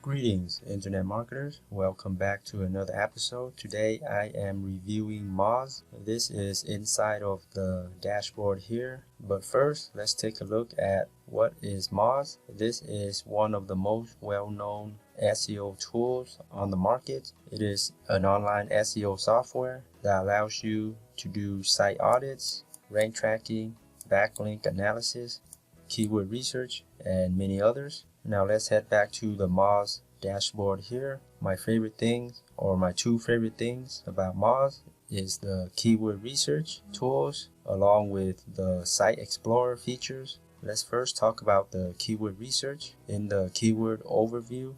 Greetings, internet marketers. Welcome back to another episode. Today I am reviewing Moz. This is inside of the dashboard here. But first, let's take a look at what is Moz. This is one of the most well-known SEO tools on the market. It is an online SEO software that allows you to do site audits, rank tracking, backlink analysis, keyword research, and many others. Now let's head back to the Moz dashboard here. My favorite things, or my two favorite things about Moz, is the keyword research tools along with the site explorer features. Let's first talk about the keyword research. In the keyword overview,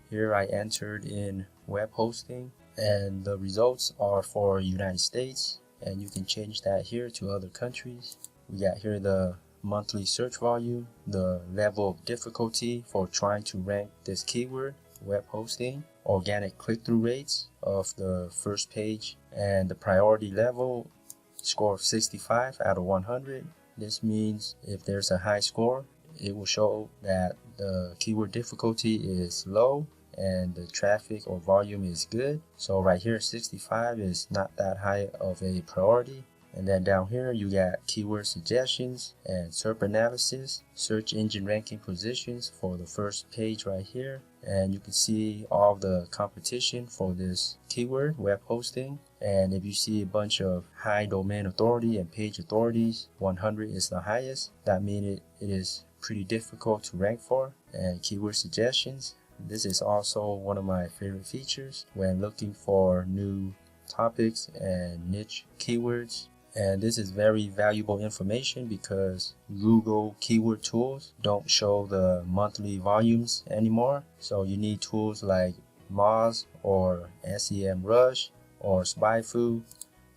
here I entered in web hosting and the results are for United States, and you can change that here to other countries. We got here the monthly search volume, the level of difficulty for trying to rank this keyword, web hosting, organic click-through rates of the first page, and the priority level score of 65 out of 100. This means if there's a high score, it will show that the keyword difficulty is low and the traffic or volume is good. So right here 65 is not that high of a priority. And then down here you got keyword suggestions and SERP analysis, search engine ranking positions for the first page right here. And you can see all the competition for this keyword, web hosting. And if you see a bunch of high domain authority and page authorities, 100 is the highest. That means it is pretty difficult to rank for. And keyword suggestions, this is also one of my favorite features when looking for new topics and niche keywords. And this is very valuable information because Google keyword tools don't show the monthly volumes anymore. So you need tools like Moz or SEMrush or SpyFu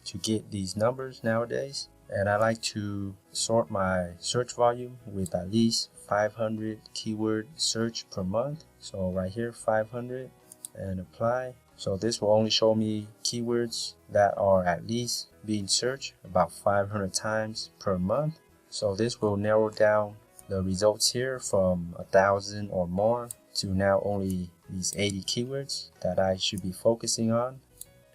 to get these numbers nowadays. And I like to sort my search volume with at least 500 keyword search per month. So right here 500 and apply. So this will only show me keywords that are at least being searched about 500 times per month. So this will narrow down the results here from 1,000 or more to now only these 80 keywords that I should be focusing on.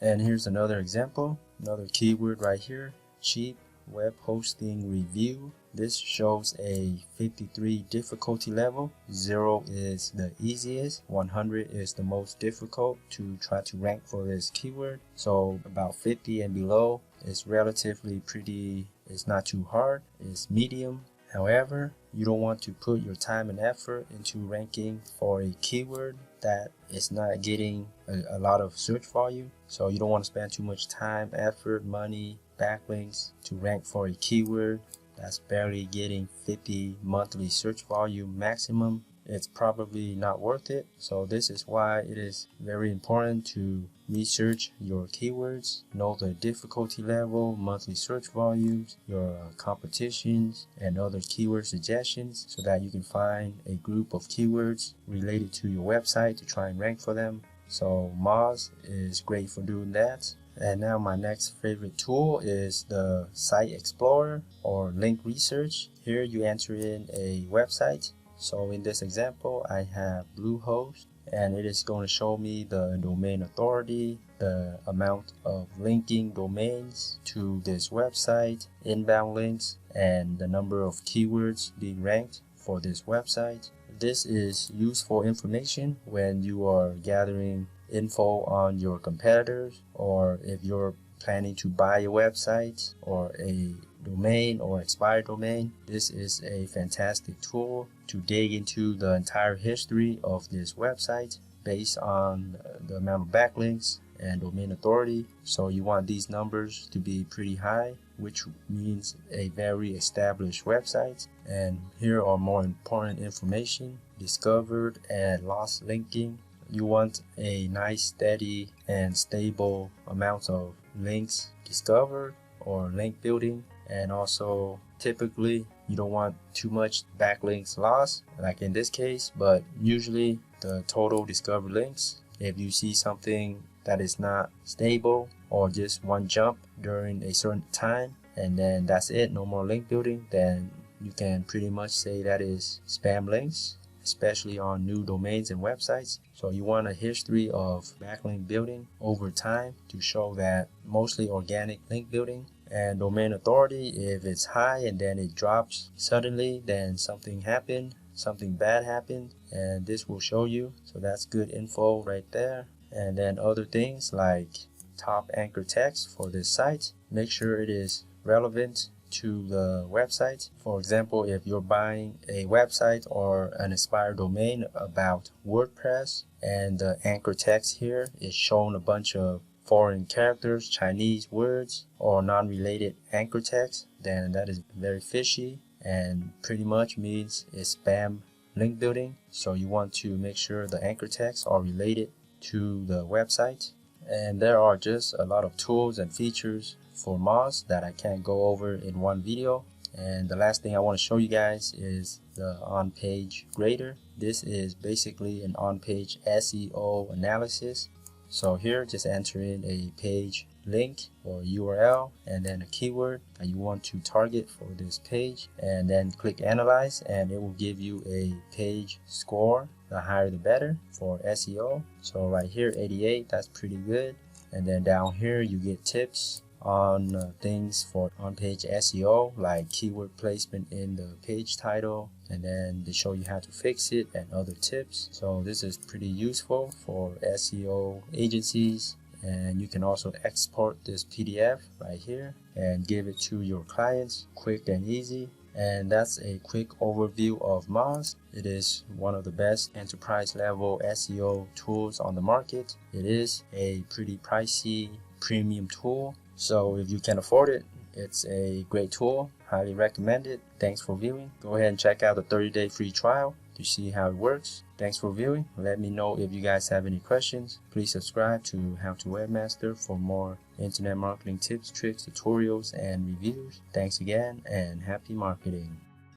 And here's another example, another keyword right here, cheap web hosting review. This shows a 53 difficulty level. 0 is the easiest, 100 is the most difficult to try to rank for this keyword. So about 50 and below is relatively pretty, it's not too hard, it's medium. However, you don't want to put your time and effort into ranking for a keyword that is not getting a lot of search volume. So you don't want to spend too much time, effort, money, backlinks to rank for a keyword that's barely getting 50 monthly search volume maximum. It's probably not worth it. So this is why it is very important to research your keywords, know the difficulty level, monthly search volumes, your competitions, and other keyword suggestions so that you can find a group of keywords related to your website to try and rank for them. So Moz is great for doing that. And now my next favorite tool is the Site Explorer or Link Research. Here you enter in a website. So in this example, I have Bluehost, and it is going to show me the domain authority, the amount of linking domains to this website, inbound links, and the number of keywords being ranked for this website. This is useful information when you are gathering info on your competitors, or if you're planning to buy a website or a domain or expired domain. This is a fantastic tool to dig into the entire history of this website based on the amount of backlinks and domain authority. So you want these numbers to be pretty high, which means a very established website. And here are more important information: discovered and lost linking. You want a nice, steady, and stable amount of links discovered or link building. And also, typically, you don't want too much backlinks lost, like in this case, but usually the total discovered links, if you see something that is not stable or just one jump during a certain time, and then that's it, no more link building, then you can pretty much say that is spam links. especially on new domains and websites. So you want a history of backlink building over time to show that mostly organic link building. And domain authority, if it's high and then it drops suddenly, then something happened, something bad happened, and this will show you. So that's good info right there. And then other things like top anchor text for this site, make sure it is relevant to the website. For example, if you're buying a website or an expired domain about WordPress and the anchor text here is showing a bunch of foreign characters, Chinese words, or non-related anchor text, then that is very fishy and pretty much means it's spam link building. So you want to make sure the anchor texts are related to the website. And there are just a lot of tools and features for Moz that I can't go over in one video. And the last thing I want to show you guys is the OnPage grader. This is basically an OnPage SEO analysis. So here, just enter in a page link or URL and then a keyword that you want to target for this page, and then click analyze, and it will give you a page score. The higher the better for SEO. So right here 88, that's pretty good. And then down here you get tips on things for on-page SEO, like keyword placement in the page title, and then they show you how to fix it and other tips. So this is pretty useful for SEO agencies. And you can also export this PDF right here and give it to your clients, quick and easy. And that's a quick overview of Moz. It is one of the best enterprise level SEO tools on the market. It is a pretty pricey premium tool. So if you can afford it, it's a great tool. Highly recommend it. Thanks for viewing. Go ahead and check out the 30-day free trial to see how it works. Thanks for viewing. Let me know if you guys have any questions. Please subscribe to How to Webmaster for more internet marketing tips, tricks, tutorials, and reviews. Thanks again and happy marketing.